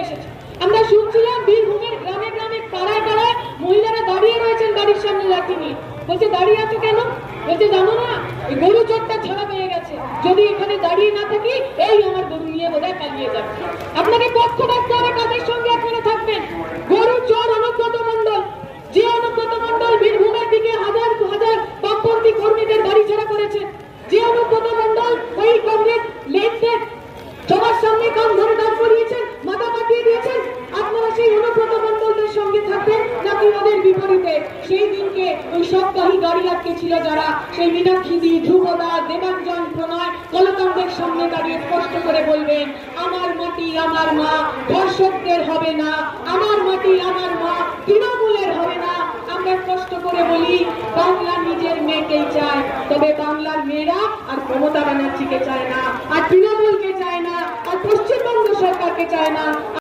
এসেছে। আমরা শুনছিলাম বীরভূমের গ্রামে গ্রামে পাড়ায় পাড়ায় মহিলারা দাঁড়িয়ে রয়েছেন বাড়ির সামনে লাঠি নিয়ে। বলছে দাঁড়িয়ে আছো কেন? বলছে জানো না এই গরু চোরটা ছাড়া পেয়ে গেছে, যদি এখানে দাঁড়িয়ে না থাকি এই আমার গরু নিয়ে বোধহয় পালিয়ে যাবে। আপনাকে পক্ষ রাখতে হবে কাদের সঙ্গে আপনারা থাকবেন। গরু চোর অনুব্রত মণ্ডল, যে অনুব্রত মণ্ডল বীরভূমের দিকে হাজার হাজার বামপন্থী কর্মীদের বাড়ি ছাড়া করেছেন, যে অনুব্রত মণ্ডল ওই কংগ্রেস লেনদের সবার সামনে কান ধরে দাঁড় করিয়েছেন, মাথা কাটিয়ে দিয়েছেন, আপনারা সেই অনুব্রত মণ্ডলদের সঙ্গে থাকবেন নাকি ওদের বিপরীতে? সেই দিনকে ওই সপ্তাহী গাড়ি আটকে ছিল যারা, সেই মীনাক্ষী, ধ্রুবদা, দেবাঞ্জন, প্রণয় কলকান্তের সামনে দাঁড়িয়ে স্পষ্ট করে বলবেন আমার মাটি আমার মা ধর্ষকদের হবে না, আমার মাটি আমার মা তৃণমূলের হবে না। আমরা স্পষ্ট করে বলি বাংলা নিজের মেয়েকেই চায়, তবে বাংলার মেয়েরা আর মমতা ব্যানার্জিকে চায় না, আর তৃণমূলকে চায় না, আর পশ্চিমবঙ্গ সরকারকে চায় না।